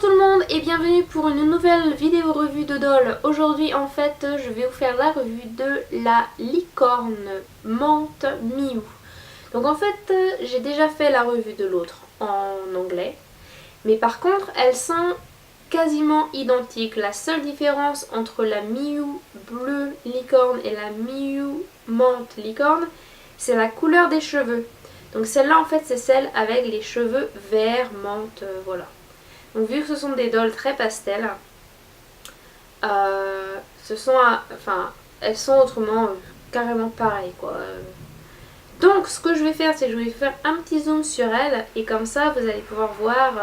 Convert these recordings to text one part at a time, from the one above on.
tout le monde et bienvenue pour une nouvelle vidéo revue de doll. Aujourd'hui en fait je vais vous faire la revue de la licorne menthe Miu. Donc en fait j'ai déjà fait la revue de l'autre en anglais. Mais par contre elles sont quasiment identiques. La seule différence entre la Miu bleu licorne et la Miu menthe licorne, c'est la couleur des cheveux. Donc celle-là en fait c'est celle avec les cheveux vert menthe, voilà. Donc vu que ce sont des dolls très pastel, elles sont autrement carrément pareilles quoi. Donc ce que je vais faire c'est que je vais faire un petit zoom sur elles et comme ça vous allez pouvoir voir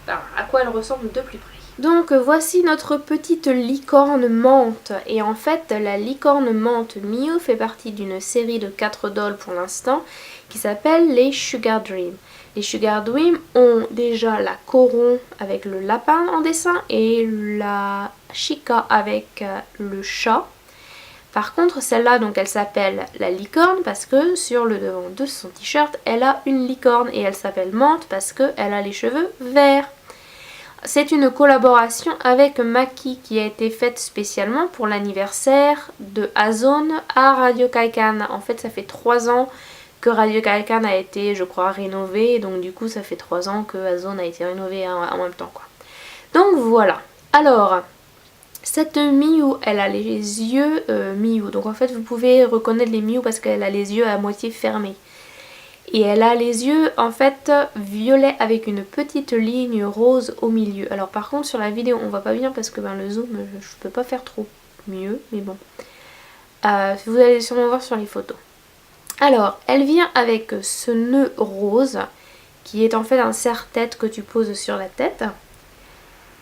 à quoi elles ressemblent de plus près. Donc voici notre petite licorne menthe et en fait la licorne menthe Miu fait partie d'une série de 4 dolls pour l'instant qui s'appelle les Sugar Dream. Les Sugar Dream ont déjà la coron avec le lapin en dessin et la chica avec le chat. Par contre celle-là donc elle s'appelle la licorne parce que sur le devant de son t-shirt elle a une licorne et elle s'appelle menthe parce qu'elle a les cheveux verts. C'est une collaboration avec Maki qui a été faite spécialement pour l'anniversaire de Azone à Radio Kaikan. En fait ça fait 3 ans que Radio Kaikan a été je crois rénové, donc du coup ça fait 3 ans que Azone a été rénové en même temps quoi. Donc voilà. Alors cette Miu elle a les yeux Miu, donc en fait vous pouvez reconnaître les Miu parce qu'elle a les yeux à moitié fermés. Et elle a les yeux en fait violets avec une petite ligne rose au milieu. Alors par contre sur la vidéo on voit pas bien parce que le zoom je peux pas faire trop mieux, mais bon. Vous allez sûrement voir sur les photos. Alors elle vient avec ce nœud rose qui est en fait un serre-tête que tu poses sur la tête.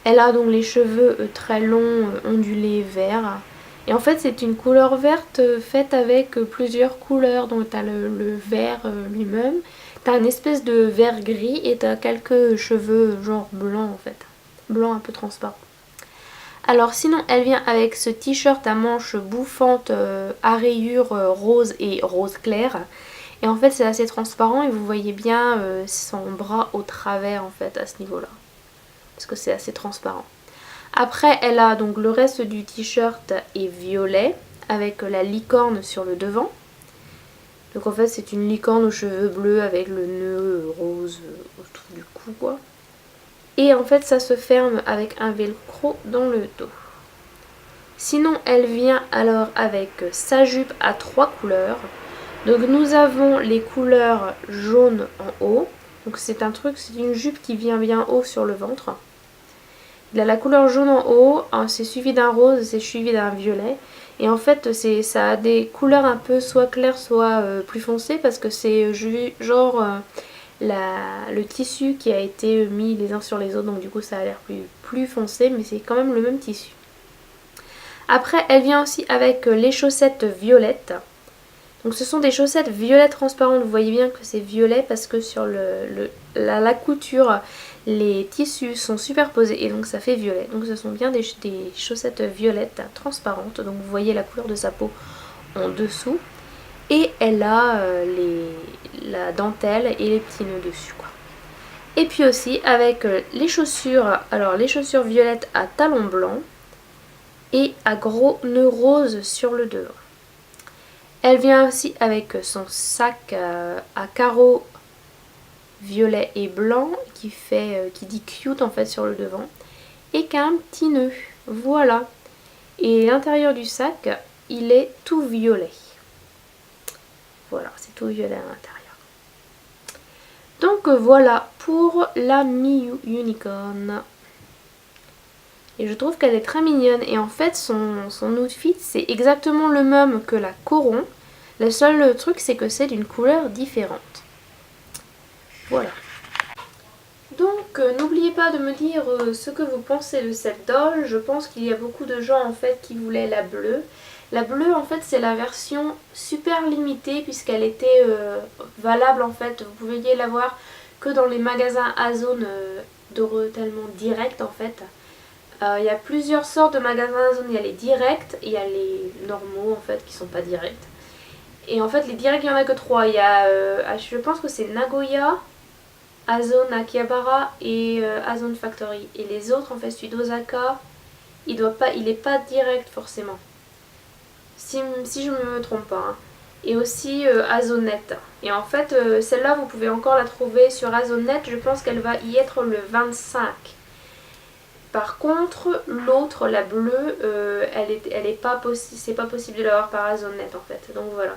Elle a donc les cheveux très longs ondulés verts. Et en fait c'est une couleur verte faite avec plusieurs couleurs. Donc tu as le vert lui-même, tu as une espèce de vert gris et tu as quelques cheveux genre blancs en fait. Blanc un peu transparent. Alors sinon elle vient avec ce t-shirt à manches bouffantes à rayures rose et rose clair. Et en fait c'est assez transparent et vous voyez bien son bras au travers en fait à ce niveau-là. Parce que c'est assez transparent. Après elle a donc le reste du t-shirt est violet avec la licorne sur le devant. Donc en fait c'est une licorne aux cheveux bleus avec le nœud rose autour du cou quoi. Et en fait ça se ferme avec un velcro dans le dos. Sinon elle vient alors avec sa jupe à 3 couleurs. Donc nous avons les couleurs jaune en haut. Donc c'est une jupe qui vient bien haut sur le ventre. Il a la couleur jaune en haut, c'est suivi d'un rose, c'est suivi d'un violet. Et en fait ça a des couleurs un peu soit claires soit plus foncées parce que c'est genre le tissu qui a été mis les uns sur les autres. Donc du coup ça a l'air plus foncé mais c'est quand même le même tissu. Après elle vient aussi avec les chaussettes violettes. Donc ce sont des chaussettes violettes transparentes, vous voyez bien que c'est violet parce que sur la couture les tissus sont superposés et donc ça fait violet. Donc ce sont bien des chaussettes violettes transparentes, donc vous voyez la couleur de sa peau en dessous. Et elle a la dentelle et les petits nœuds dessus quoi. Et puis aussi avec les chaussures, alors les chaussures violettes à talons blancs et à gros nœuds roses sur le devant. Elle vient aussi avec son sac à carreaux violet et blanc qui dit cute en fait sur le devant et qui a un petit nœud. Voilà. Et l'intérieur du sac, il est tout violet. Voilà, c'est tout violet à l'intérieur. Donc voilà pour la Miu Unicorn. Et je trouve qu'elle est très mignonne et en fait son outfit c'est exactement le même que la coron. Le seul truc c'est que c'est d'une couleur différente. Voilà. Donc n'oubliez pas de me dire ce que vous pensez de cette doll. Je pense qu'il y a beaucoup de gens en fait qui voulaient la bleue. La bleue en fait c'est la version super limitée puisqu'elle était valable en fait. Vous pouviez l'avoir que dans les magasins Azone de retaillement direct en fait. Il y a plusieurs sortes de magasins Azone, il y a les directs et il y a les normaux en fait qui sont pas directs. Et en fait les directs il n'y en a que 3, il y a je pense que c'est Nagoya, Azone Akihabara et Azone Factory. Et les autres, en fait, celui d'Osaka, il est pas direct forcément. Si je me trompe pas. Hein. Et aussi Azonet. Et en fait, celle-là, vous pouvez encore la trouver sur Azonet. Je pense qu'elle va y être le 25. Par contre, l'autre, la bleue, elle est pas possible. C'est pas possible de l'avoir par Azonet en fait. Donc voilà.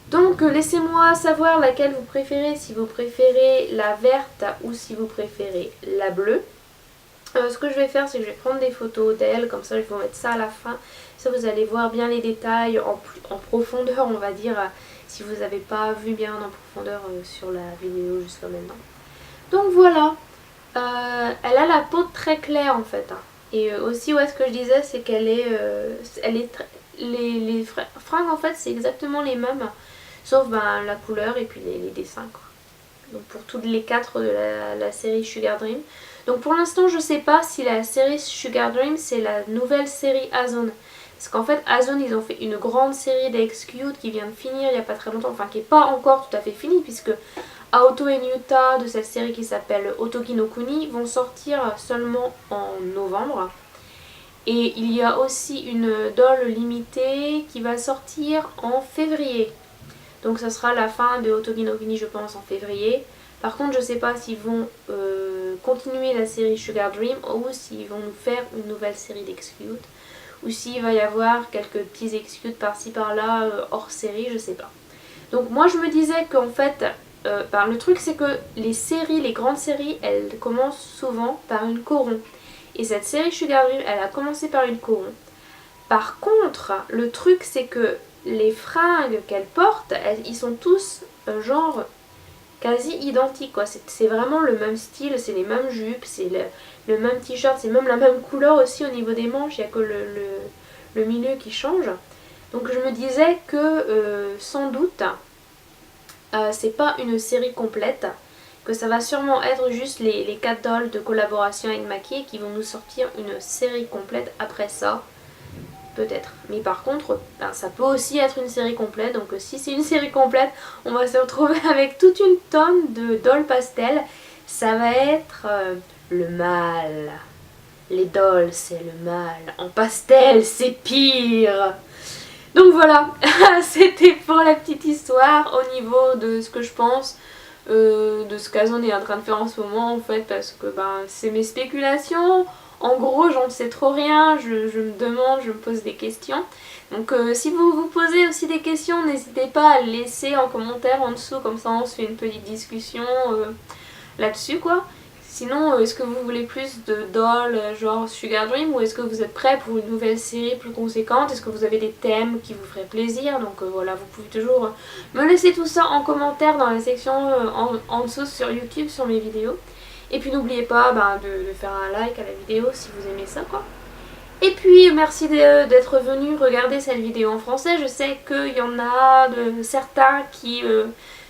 Donc laissez-moi savoir laquelle vous préférez, si vous préférez la verte ou si vous préférez la bleue. Ce que je vais faire, c'est que je vais prendre des photos d'elle, comme ça je vais vous mettre ça à la fin. Ça vous allez voir bien les détails en profondeur, on va dire, si vous n'avez pas vu bien en profondeur sur la vidéo jusqu'à maintenant. Donc voilà, elle a la peau très claire en fait. Hein. Et aussi, ouais, ce que je disais, c'est qu'elle est... les fringues en fait, c'est exactement les mêmes. Sauf ben, la couleur et puis les dessins quoi. Donc pour toutes les 4 de la série Sugar Dream. Donc pour l'instant je sais pas si la série Sugar Dream c'est la nouvelle série Azone. Parce qu'en fait Azone ils ont fait une grande série d'X-Cute qui vient de finir il n'y a pas très longtemps. Enfin qui n'est pas encore tout à fait finie puisque Aoto et Nyuta de cette série qui s'appelle Otogi no Kuni vont sortir seulement en novembre. Et il y a aussi une doll limitée qui va sortir en février. Donc ça sera la fin de Otogi no Kuni je pense en février. Par contre je sais pas s'ils vont continuer la série Sugar Dream ou s'ils vont nous faire une nouvelle série d'X-Cute. Ou s'il va y avoir quelques petits X-Cute par-ci par-là hors série, je sais pas. Donc moi je me disais qu'en fait, le truc c'est que les grandes séries, elles commencent souvent par une coron. Et cette série Sugar Dream, elle a commencé par une coron. Par contre, le truc c'est que les fringues qu'elle porte, ils sont tous genre quasi identiques quoi. C'est vraiment le même style, c'est les mêmes jupes, c'est le même t-shirt, c'est même la même couleur aussi au niveau des manches, il n'y a que le milieu qui change. Donc je me disais que sans doute c'est pas une série complète, que ça va sûrement être juste les 4 dolls de collaboration avec Maki qui vont nous sortir une série complète après ça. Peut-être. Mais par contre, ben, ça peut aussi être une série complète. Donc si c'est une série complète, on va se retrouver avec toute une tonne de dolls pastel. Ça va être le mal. Les dolls, c'est le mal. En pastel, c'est pire. Donc voilà, c'était pour la petite histoire au niveau de ce que je pense. De ce qu'Azone est en train de faire en ce moment en fait. Parce que ben, c'est mes spéculations. En gros, j'en sais trop rien, je me demande, je me pose des questions. Donc si vous vous posez aussi des questions, n'hésitez pas à le laisser en commentaire en dessous, comme ça on se fait une petite discussion là-dessus quoi. Sinon, est-ce que vous voulez plus de dolls genre Sugar Dream ou est-ce que vous êtes prêts pour une nouvelle série plus conséquente? Est-ce que vous avez des thèmes qui vous feraient plaisir? Donc voilà, vous pouvez toujours me laisser tout ça en commentaire dans la section en dessous sur YouTube, sur mes vidéos. Et puis n'oubliez pas de faire un like à la vidéo si vous aimez ça quoi. Et puis merci d'être venu regarder cette vidéo en français. Je sais qu'il y en a certains qui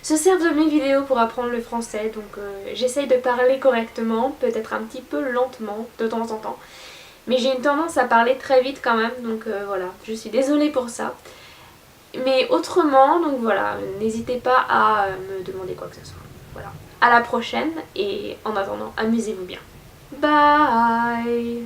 se servent de mes vidéos pour apprendre le français. Donc j'essaye de parler correctement, peut-être un petit peu lentement de temps en temps. Mais j'ai une tendance à parler très vite quand même. Donc voilà, je suis désolée pour ça. Mais autrement, donc voilà, n'hésitez pas à me demander quoi que ce soit. Voilà. À la prochaine et en attendant, amusez-vous bien. Bye!